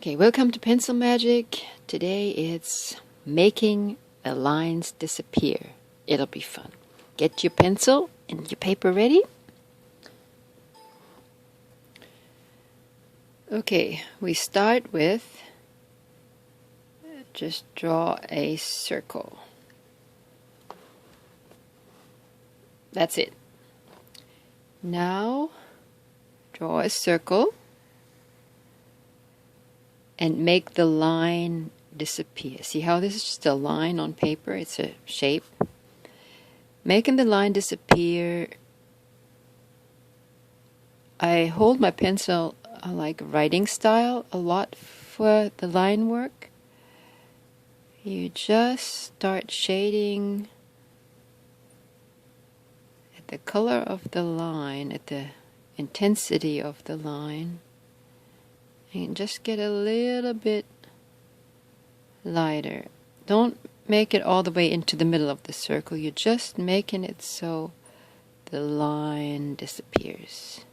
Okay, welcome to Pencil Magic. Today it's making the lines disappear. It'll be fun. Get your pencil and your paper ready. Okay, we start with just draw a circle. That's it. Now draw a circle and make the line disappear. See how this is just a line on paper? It's a shape. Making the line disappear, I hold my pencil like writing style a lot for the line work. You just start shading at the color of the line, at the intensity of the line. And just get a little bit lighter. Don't make it all the way into the middle of the circle. You're just making it so the line disappears.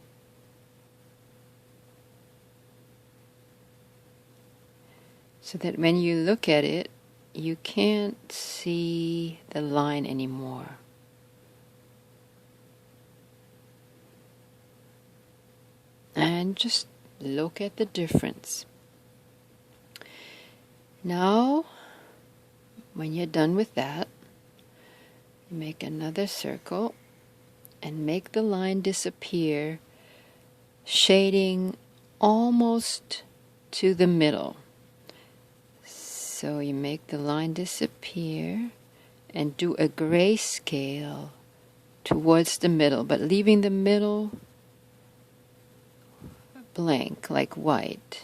So that when you look at it, you can't see the line anymore. And just look at the difference. Now, when you're done with that, you make another circle and make the line disappear, shading almost to the middle. So you make the line disappear and do a grayscale towards the middle, but leaving the middle blank, like white.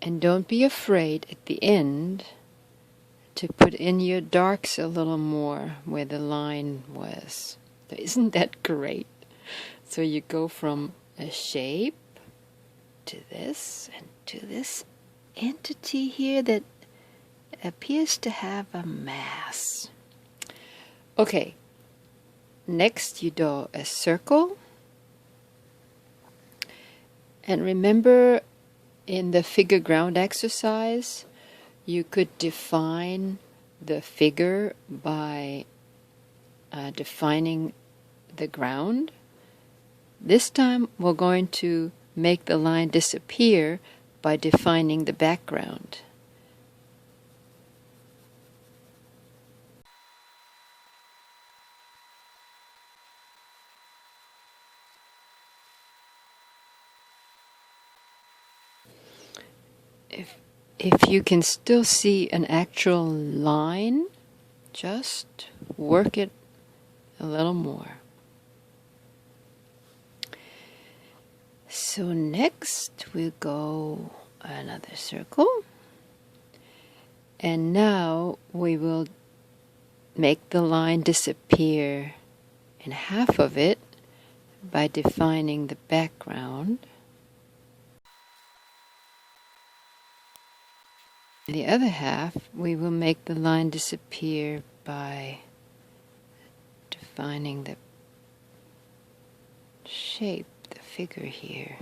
And don't be afraid at the end to put in your darks a little more where the line was. Isn't that great? So you go from a shape to this and to this entity here that appears to have a mass. Okay, next you draw a circle. And remember, in the figure ground exercise, you could define the figure by defining the ground. This time we're going to make the line disappear by defining the background. If you can still see an actual line, just work it a little more. So next we'll go another circle. And now we will make the line disappear in half of it by defining the background. The other half, we will make the line disappear by defining the shape, the figure here.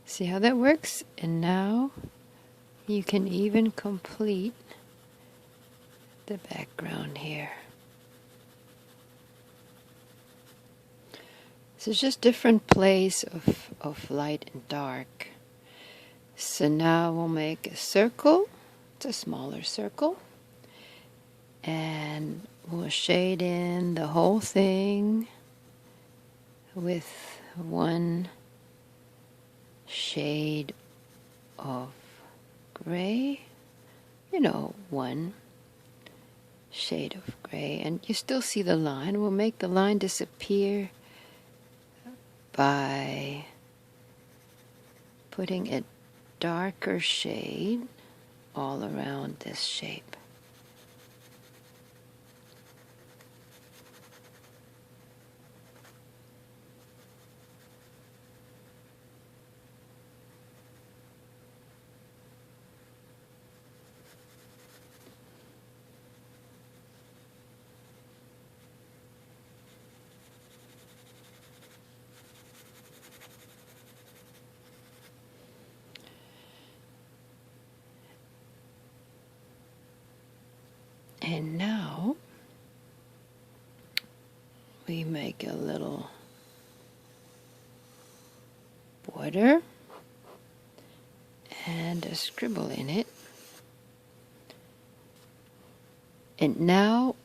See how that works? And now you can even complete the background here. So it's just different plays of light and dark. So now we'll make a circle. It's a smaller circle. And we'll shade in the whole thing with one shade of gray, one shade of gray, and you still see the line. We'll make the line disappear by putting a darker shade all around this shape. And now we make a little border and a scribble in it. And now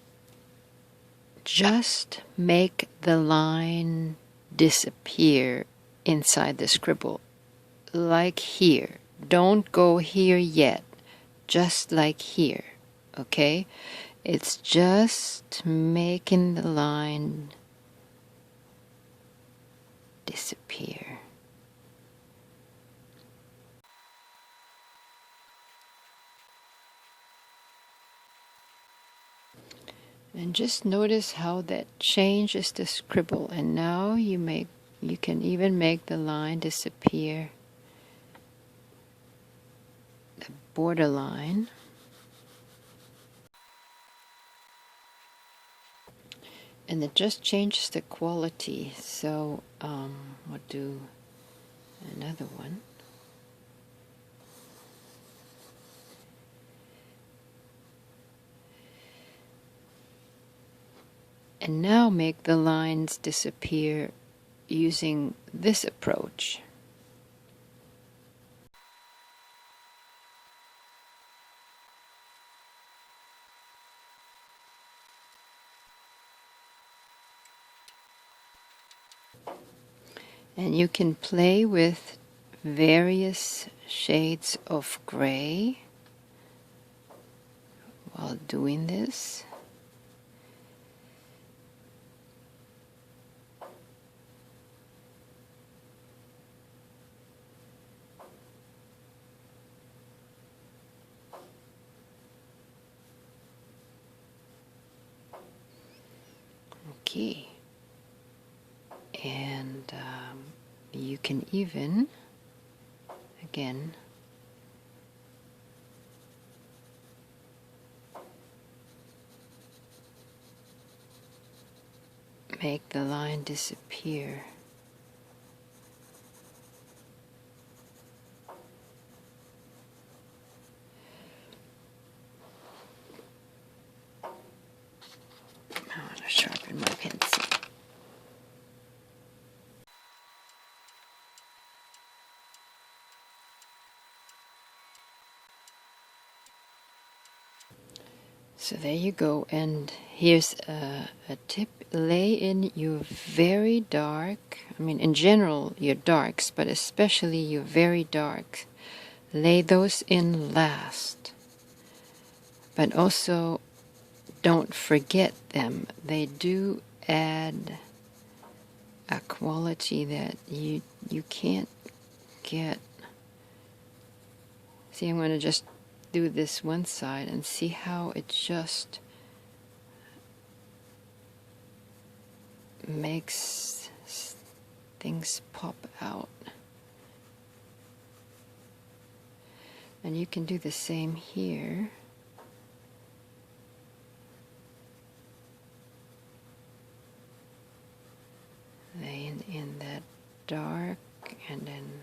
just make the line disappear inside the scribble, like here. Don't go here yet, just like here. Okay, it's just making the line disappear. And just notice how that changes the scribble. And now you can even make the line disappear, the borderline. And it just changes the quality. So we'll do another one. And now make the lines disappear using this approach. And you can play with various shades of gray while doing this. Okay. And you can even, again, make the line disappear. I want to sharpen my pencil. So there you go, and here's a tip. Lay in your very dark, in general your darks, but especially your very darks. Lay those in last. But also don't forget them. They do add a quality that you can't get. See, I'm going to just do this one side and see how it just makes things pop out. And you can do the same here. Laying in that dark and then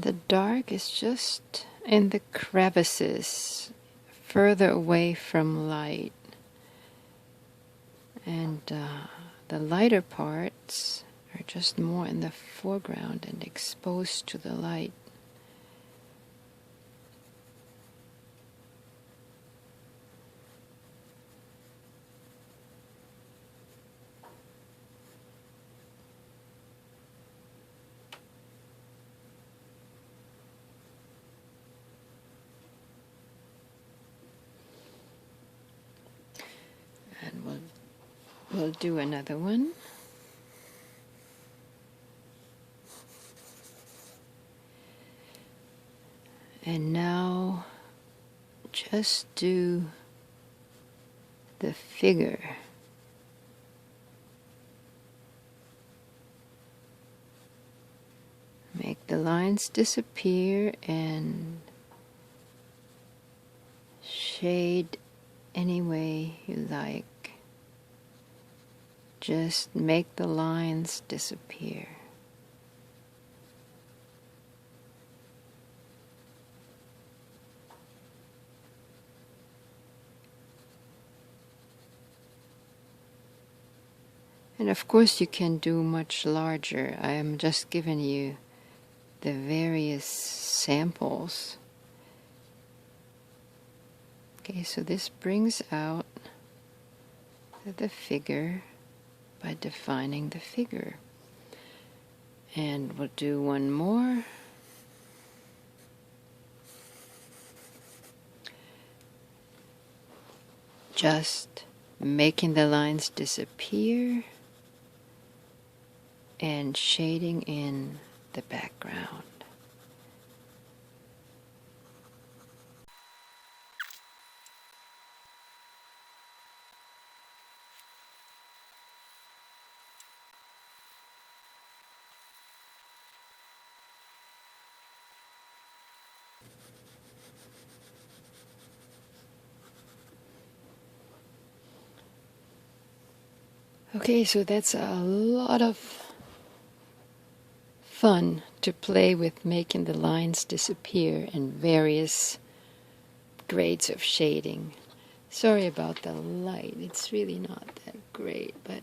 the dark is just in the crevices, further away from light. And the lighter parts are just more in the foreground and exposed to the light. And we'll do another one. And now just do the figure. Make the lines disappear and shade any way you like. Just make the lines disappear. And of course you can do much larger. I am just giving you the various samples. Okay, so this brings out the figure by defining the figure. And we'll do one more. Just making the lines disappear and shading in the background. Okay, so that's a lot of fun to play with making the lines disappear and various grades of shading. Sorry about the light, it's really not that great, but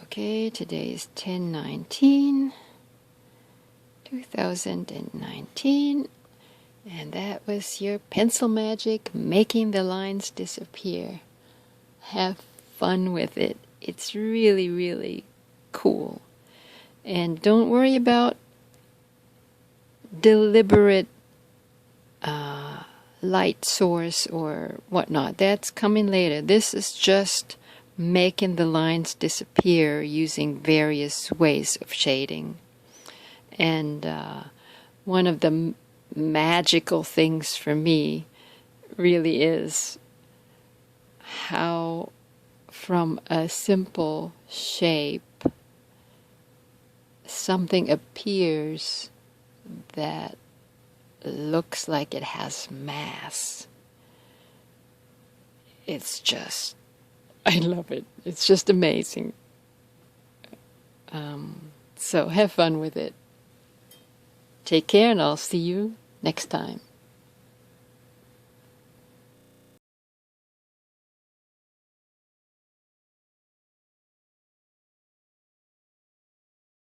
okay, today is 10/19/2019, and that was your pencil magic, making the lines disappear. Have fun with it. It's really, really cool. And don't worry about deliberate light source or whatnot. That's coming later. This is just making the lines disappear using various ways of shading. And one of the magical things for me really is how from a simple shape something appears that looks like it has mass. It's just, I love it. It's just amazing. So have fun with it. Take care, and I'll see you next time.